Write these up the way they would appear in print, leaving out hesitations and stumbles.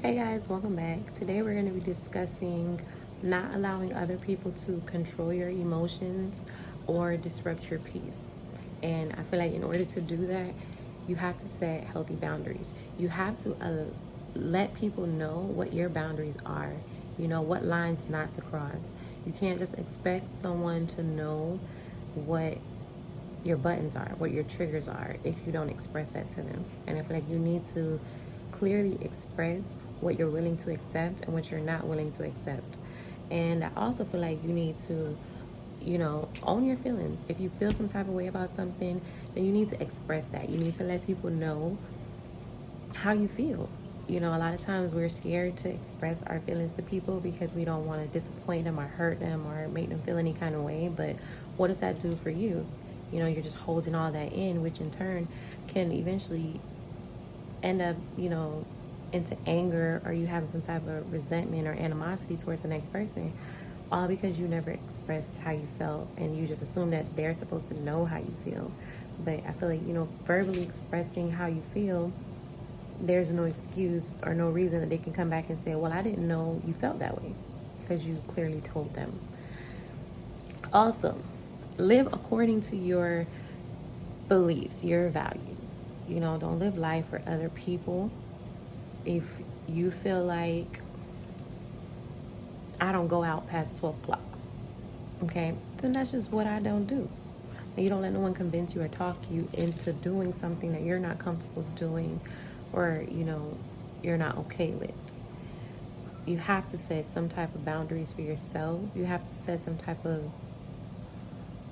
Hey guys, welcome back. Today we're going to be discussing not allowing other people to control your emotions or disrupt your peace. And I feel like in order to do that, you have to set healthy boundaries. You have to let people know what your boundaries are, what lines not to cross. You can't just expect someone to know what your buttons are, what your triggers are, if you don't express that to them. And I feel like you need to clearly express what you're willing to accept and what you're not willing to accept. And I also feel like you need to, own your feelings. If you feel some type of way about something, then you need to express that. You need to let people know how you feel. A lot of times we're scared to express our feelings to people because we don't want to disappoint them or hurt them or make them feel any kind of way. But what does that do for you? You're just holding all that in, which in turn can eventually end up, into anger, or you having some type of resentment or animosity towards the next person, all because you never expressed how you felt and you just assume that they're supposed to know how you feel. But I feel like, verbally expressing how you feel, there's no excuse or no reason that they can come back and say, well, I didn't know you felt that way, because you clearly told them. Also, live according to your beliefs, your values. Don't live life for other people. If you feel like I don't go out past 12 o'clock, okay, then that's just what I don't do. And you don't let no one convince you or talk you into doing something that you're not comfortable doing, or, you're not okay with. You have to set some type of boundaries for yourself. You have to set some type of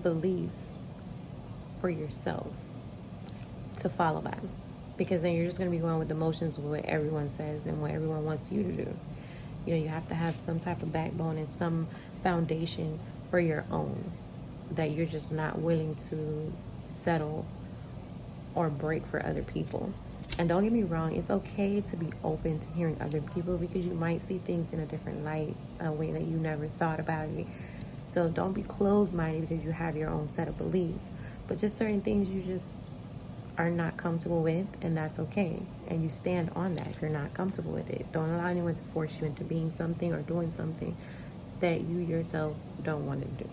beliefs for yourself to follow by, because then you're just going to be going with the motions of what everyone says and what everyone wants you to do. You have to have some type of backbone and some foundation for your own, that you're just not willing to settle or break for other people. And don't get me wrong, it's okay to be open to hearing other people, because you might see things in a different light, a way that you never thought about it. So don't be closed-minded because you have your own set of beliefs. But just certain things you just are not comfortable with, and that's okay. And you stand on that if you're not comfortable with it. Don't allow anyone to force you into being something or doing something that you yourself don't want to do.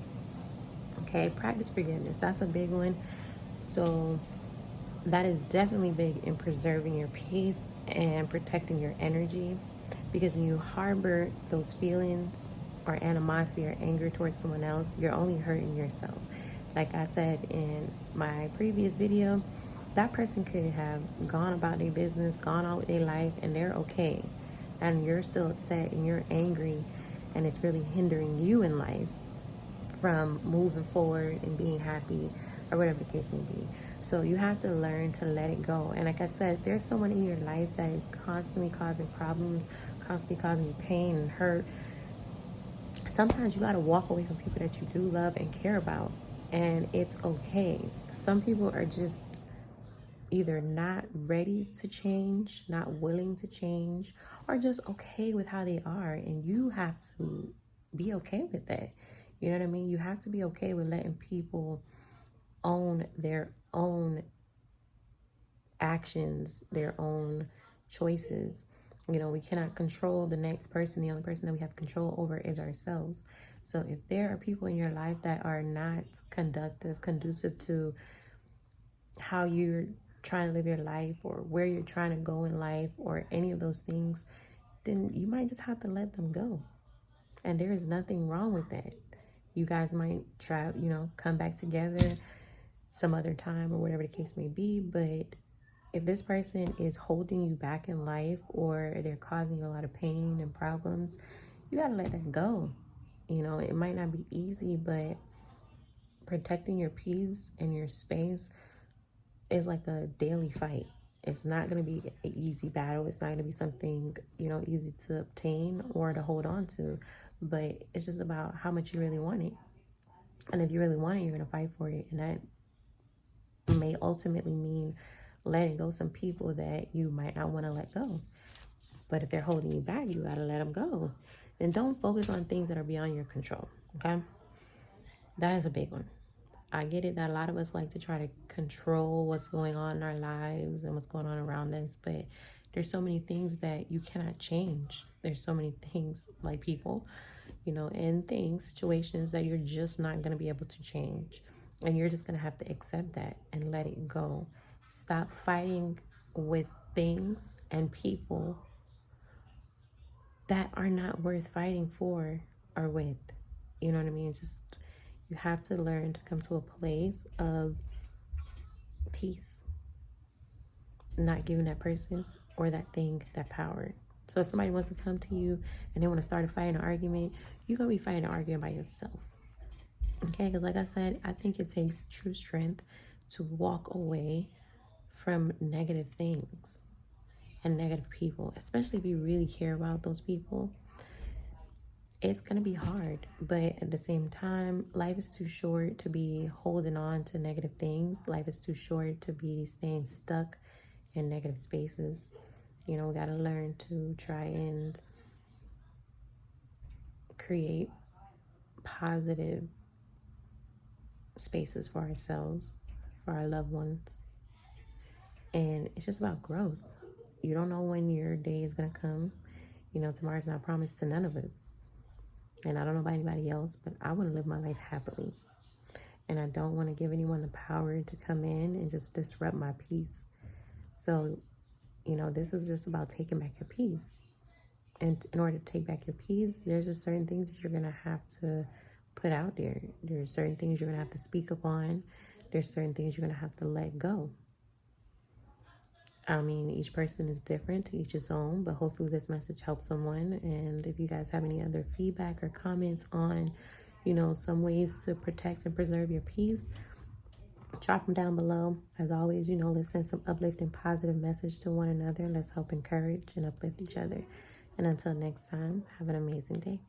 Okay, practice forgiveness. That's a big one. So that is definitely big in preserving your peace and protecting your energy, because when you harbor those feelings or animosity or anger towards someone else, you're only hurting yourself. Like I said in my previous video, that person could have gone about their business, gone out with their life, and they're okay, and you're still upset and you're angry, and it's really hindering you in life from moving forward and being happy, or whatever the case may be. So you have to learn to let it go. And like I said, if there's someone in your life that is constantly causing problems, constantly causing you pain and hurt, sometimes you got to walk away from people that you do love and care about. And it's okay. Some people are just either not ready to change, not willing to change, or just okay with how they are. And you have to be okay with that. You know what I mean? You have to be okay with letting people own their own actions, their own choices. We cannot control the next person. The only person that we have control over is ourselves. So if there are people in your life that are not conducive to how you're trying to live your life, or where you're trying to go in life, or any of those things, then you might just have to let them go. And there is nothing wrong with that. You guys might try, come back together some other time, or whatever the case may be. But if this person is holding you back in life, or they're causing you a lot of pain and problems, you got to let that go. It might not be easy, but protecting your peace and your space is like a daily fight. It's not going to be an easy battle. It's not going to be something, easy to obtain or to hold on to. But it's just about how much you really want it. And if you really want it, you're going to fight for it. And that may ultimately mean letting go some people that you might not want to let go. But if they're holding you back, you got to let them go. And don't focus on things that are beyond your control. Okay? That is a big one. I get it that a lot of us like to try to control what's going on in our lives and what's going on around us, but There's so many things that you cannot change. There's so many things, like people, and things, situations that you're just not going to be able to change. And you're just going to have to accept that and let it go. Stop fighting with things and people that are not worth fighting for or with. You know what I mean? Just, you have to learn to come to a place of peace, not giving that person or that thing that power. So if somebody wants to come to you and they want to start a fight, an argument, you're going to be fighting an argument by yourself. Okay? Because like I said, I think it takes true strength to walk away from negative things and negative people, especially if you really care about those people. It's going to be hard, but at the same time, life is too short to be holding on to negative things. Life is too short to be staying stuck in negative spaces. We got to learn to try and create positive spaces for ourselves, for our loved ones. And it's just about growth. You don't know when your day is going to come. Tomorrow's not promised to none of us. And I don't know about anybody else, but I want to live my life happily. And I don't want to give anyone the power to come in and just disrupt my peace. So, this is just about taking back your peace. And in order to take back your peace, there's just certain things that you're going to have to put out there. There's certain things you're going to have to speak upon. There's certain things you're going to have to let go. I mean, each person is different, to each his own, but hopefully this message helps someone. And if you guys have any other feedback or comments on, some ways to protect and preserve your peace, drop them down below. As always, let's send some uplifting, positive message to one another. Let's help encourage and uplift each other. And until next time, have an amazing day.